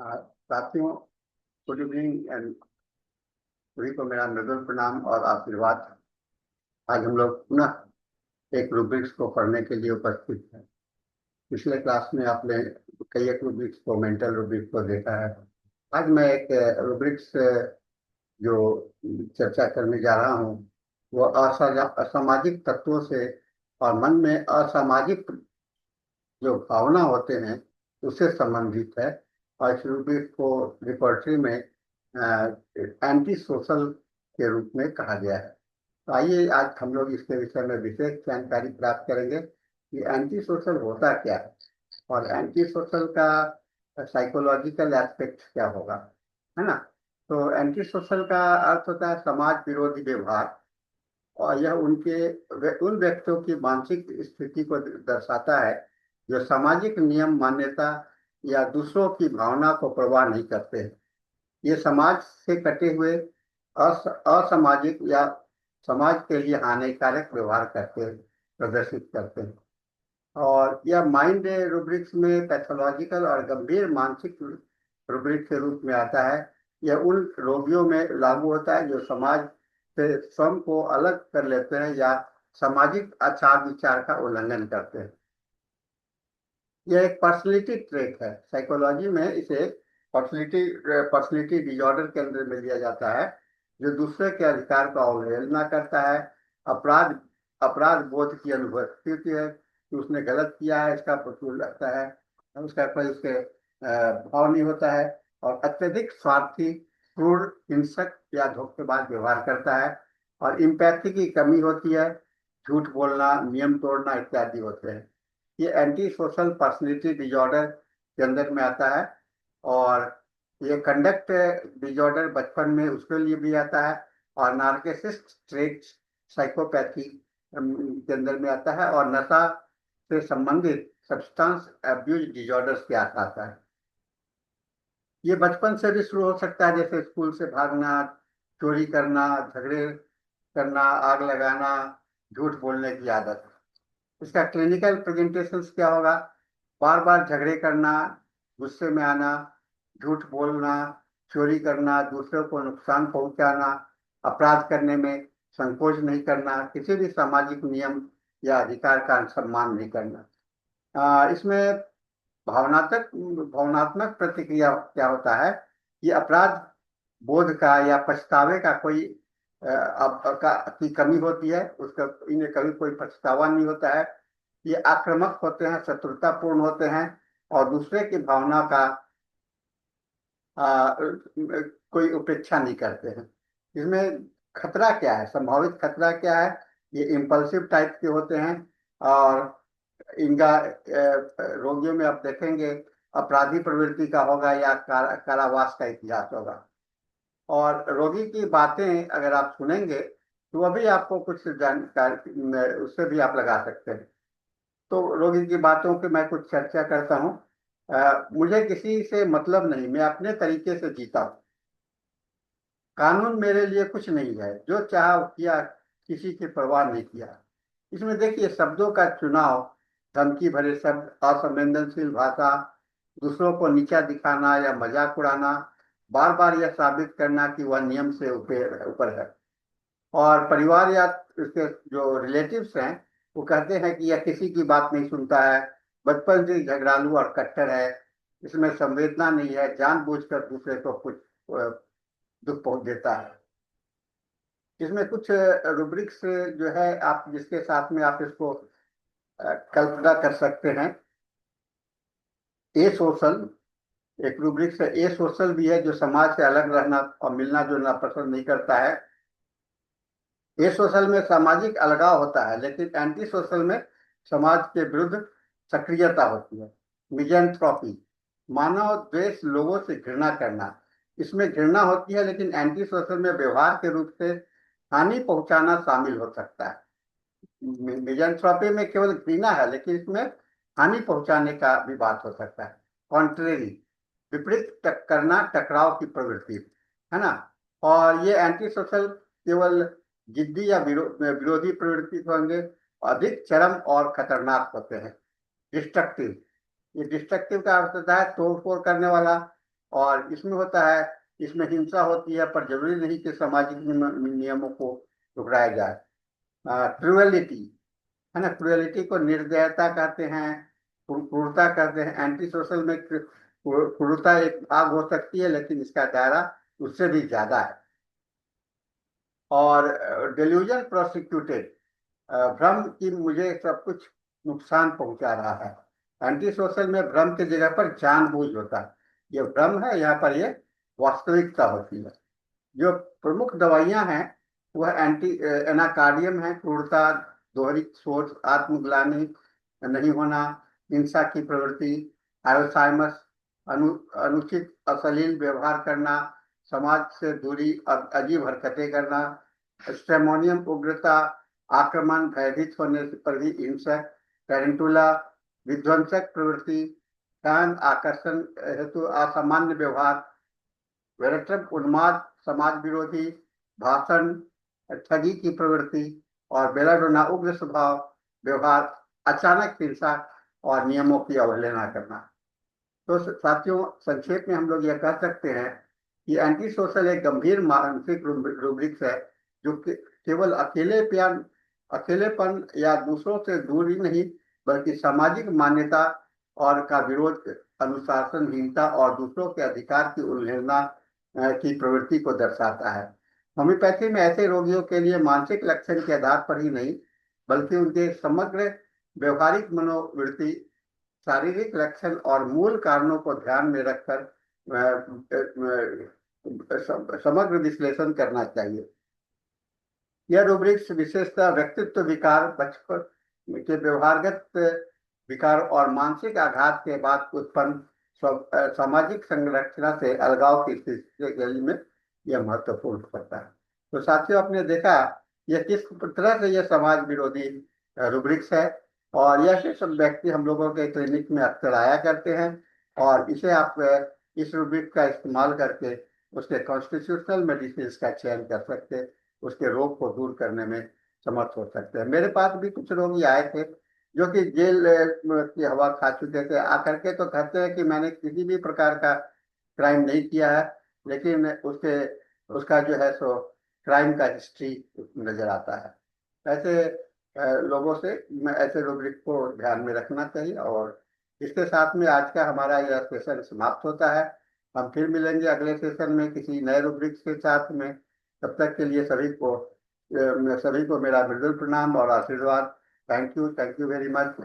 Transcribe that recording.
साथियों, good evening and सभी को मेरा नजर प्रणाम और आशीर्वाद। आज हम लोग पुनः एक रूब्रिक्स को पढ़ने के लिए उपस्थित हैं। पिछले क्लास में आपने कई एक रूब्रिक्स को, मेंटल रूब्रिक्स को देखा है। आज मैं एक रूब्रिक्स जो चर्चा करने जा रहा हूँ वो असामाजिक तत्वों से और मन में असामाजिक जो भावना होते हैं उससे संबंधित है। और इस रूब्रिक्स को रिपोर्टरी में एंटी सोशल के रूप में कहा गया है। तो आइए आज हम लोग इसके विषय में विशेष जानकारी प्राप्त करेंगे कि एंटी सोशल होता क्या है और एंटी सोशल का साइकोलॉजिकल एस्पेक्ट क्या होगा, है ना। तो एंटी सोशल का अर्थ होता है समाज विरोधी व्यवहार, और यह उन व्यक्तियों की मानसिक स्थिति को दर्शाता है जो सामाजिक नियम, मान्यता या दूसरों की भावना को परवाह नहीं करते हैं। ये समाज से कटे हुए असामाजिक या समाज के लिए हानिकारक व्यवहार करते प्रदर्शित करते हैं। और यह माइंड रूब्रिक्स में पैथोलॉजिकल और गंभीर मानसिक रूब्रिक के रूप में आता है। यह उन रोगियों में लागू होता है जो समाज से स्वयं को अलग कर लेते हैं या सामाजिक आचार विचार का उल्लंघन करते हैं। यह एक पर्सनैलिटी ट्रेट है। साइकोलॉजी में इसे पर्सनैलिटी डिसऑर्डर के अंदर में लिया जाता है, जो दूसरे के अधिकार का अवहेलना करता है, अपराध अपराध बोध की अनुभूति होती है कि उसने गलत किया है, इसका प्रतिकूल लगता है, उसका कोई उसके भाव नहीं होता है, और अत्यधिक स्वार्थी, क्रूर, हिंसक या धोखेबाज व्यवहार करता है, और इम्पैथी की कमी होती है, झूठ बोलना, नियम तोड़ना इत्यादि होते हैं। ये एंटी सोशल पर्सनैलिटी डिसऑर्डर के अंदर में आता है। और ये कंडक्ट डिसऑर्डर बचपन में उसके लिए भी आता है, और नार्सिसिस्ट ट्रेट साइकोपैथी के अंदर में आता है, और नशा से संबंधित सब्सटेंस अब्यूज डिसऑर्डर्स के आता है। ये बचपन से भी शुरू हो सकता है, जैसे स्कूल से भागना, चोरी करना, झगड़े करना, आग लगाना, झूठ बोलने की आदत। इसका क्लिनिकल प्रेजेंटेशन क्या होगा? बार बार झगड़े करना, गुस्से में आना, झूठ बोलना, चोरी करना, दूसरों को नुकसान पहुंचाना, अपराध करने में संकोच नहीं करना, किसी भी सामाजिक नियम या अधिकार का सम्मान नहीं करना। इसमें भावनात्मक भावनात्मक प्रतिक्रिया क्या होता है? ये अपराध बोध का या पछतावे का कोई की कमी होती है, उसका इन्हें कभी कोई पछतावा नहीं होता है। ये आक्रामक होते हैं, शत्रुतापूर्ण होते हैं, और दूसरे की भावना का कोई उपेक्षा नहीं करते हैं। इसमें खतरा क्या है, संभावित खतरा क्या है? ये इम्पल्सिव टाइप के होते हैं, और इनका रोगियों में आप देखेंगे अपराधी प्रवृत्ति का होगा या कारावास का इतिहास होगा। और रोगी की बातें अगर आप सुनेंगे तो वह भी आपको कुछ जानकारी उससे भी आप लगा सकते हैं। तो रोगी की बातों की मैं कुछ चर्चा करता हूँ। मुझे किसी से मतलब नहीं, मैं अपने तरीके से जीता हूँ। कानून मेरे लिए कुछ नहीं है, जो चाहा किया, किसी की परवाह नहीं किया। इसमें देखिए शब्दों का चुनाव, धमकी भरे शब्द, असंवेदनशील भाषा, दूसरों को नीचा दिखाना या मजाक उड़ाना, बार बार यह साबित करना कि वह नियम से ऊपर है। और परिवार या उसके जो रिलेटिव्स हैं वो कहते हैं कि यह किसी की बात नहीं सुनता है, बचपन से झगड़ालू और कट्टर है, इसमें संवेदना नहीं है, जानबूझकर दूसरे को कुछ दुख पहुंच देता है। इसमें कुछ रूब्रिक्स जो है आप जिसके साथ में आप इसको कल्पना कर सकते हैं। ए सोशल एक रूब्रिक्स है। ए सोशल भी है, जो समाज से अलग रहना और मिलना जुलना पसंद नहीं करता है। ए सोशल में सामाजिक अलगाव होता है, लेकिन एंटी सोशल में समाज के विरुद्ध सक्रियता होती है। मिजैंथ्रोपी, मानव द्वेष, लोगों से घृणा करना। इसमें घृणा होती है, लेकिन एंटी सोशल में व्यवहार के रूप से हानि पहुंचाना शामिल हो सकता है। मिजैंथ्रोपी में केवल घृणा है, लेकिन इसमें हानि पहुंचाने का भी बात हो सकता है। कॉन्ट्रेरी, विपरीत करना, टकराव की प्रवृत्ति, है ना। और ये एंटी सोशल केवल जिद्दी या विरोधी प्रवृत्ति होंगे, अधिक चरम और खतरनाक होते हैं। डिस्ट्रक्टिव, ये डिस्ट्रक्टिव का अर्थ होता है तोड़ फोड़ करने वाला, और इसमें होता है, इसमें हिंसा होती है, पर जरूरी नहीं कि सामाजिक नियमों को टुकराया जाए। क्रुएलिटी है ना, क्रुएलिटी को निर्दयता कहते हैं, क्रूरता कहते हैं। एंटी सोशल में क्रूरता एक भाग हो सकती है, लेकिन इसका दायरा उससे भी ज्यादा है। और डेल्यूजन प्रोसिक्यूटेड, भ्रम की मुझे सब कुछ नुकसान पहुंचा रहा है। एंटी सोशल में भ्रम की जगह पर जानबूझ होता है। ये भ्रम है, यहाँ पर ये वास्तविकता होती है। जो प्रमुख दवाइयां हैं वह एनाकार्डियम है, क्रूरता, दोहरी सोच, आत्मग्लानि नहीं होना, हिंसा की प्रवृत्ति, अल्जाइमर्स, अनुचित अश्लील व्यवहार करना, समाज से दूरी और अजीब हरकतें करना, स्ट्रेमोनियम, उग्रता, आक्रमण, भयभीत होने पर भी हिंसक, टेरेंटुला, विध्वंसक प्रवृत्ति, ध्यान आकर्षण हेतु असामान्य व्यवहार, व्यरटक, उन्माद, समाज विरोधी भाषण, ठगी की प्रवृत्ति, और बेलाडोना, उग्र स्वभाव, व्यवहार, अचानक हिंसा और नियमों की अवहेलना करना। तो साथियों, संक्षेप में हम लोग यह कह सकते हैं कि एंटी सोशल एक गंभीर मानसिक रूब्रिक्स है, जो केवल अकेलेपन या दूसरों से दूरी नहीं, बल्कि सामाजिक मान्यता और का विरोध, अनुशासनहीनता और दूसरों के अधिकार की उल्लंघना की प्रवृत्ति को दर्शाता है। होम्योपैथी में ऐसे रोगियों के लिए मानसिक लक्षण के आधार पर ही नहीं, बल्कि उनके समग्र व्यवहारिक मनोवृत्ति, शारीरिक लक्षण और मूल कारणों को ध्यान में रखकर समग्र विश्लेषण करना चाहिए। यह रूब्रिक्स विशेषतः व्यक्तित्व विकार, बचपन के व्यवहारगत विकार और मानसिक आघात के बाद उत्पन्न सामाजिक संरचना से अलगाव की स्थिति के लिए में यह महत्वपूर्ण होता है। तो साथियों, आपने देखा यह किस तरह से यह समाज विरोधी रूब्रिक्स है, और यह सब व्यक्ति हम लोगों के क्लिनिक में अक्सर आया करते हैं, और इसे आप इस रूब्रिक का इस्तेमाल करके उसके कॉन्स्टिट्यूशनल मेडिसिन का चयन कर सकते हैं, उसके रोग को दूर करने में समर्थ हो सकते हैं। मेरे पास भी कुछ रोगी आए थे जो कि जेल की हवा खा चुके थे, आकर के तो कहते हैं कि मैंने किसी भी प्रकार का क्राइम नहीं किया है, लेकिन उसका जो है सो क्राइम का हिस्ट्री नजर आता है। ऐसे लोगों से ऐसे रूब्रिक को ध्यान में रखना चाहिए। और इसके साथ में आज का हमारा यह सेशन समाप्त होता है। हम फिर मिलेंगे अगले सेशन में किसी नए रूब्रिक के साथ में। तब तक के लिए सभी को मेरा मृदुल प्रणाम और आशीर्वाद। Thank you very much.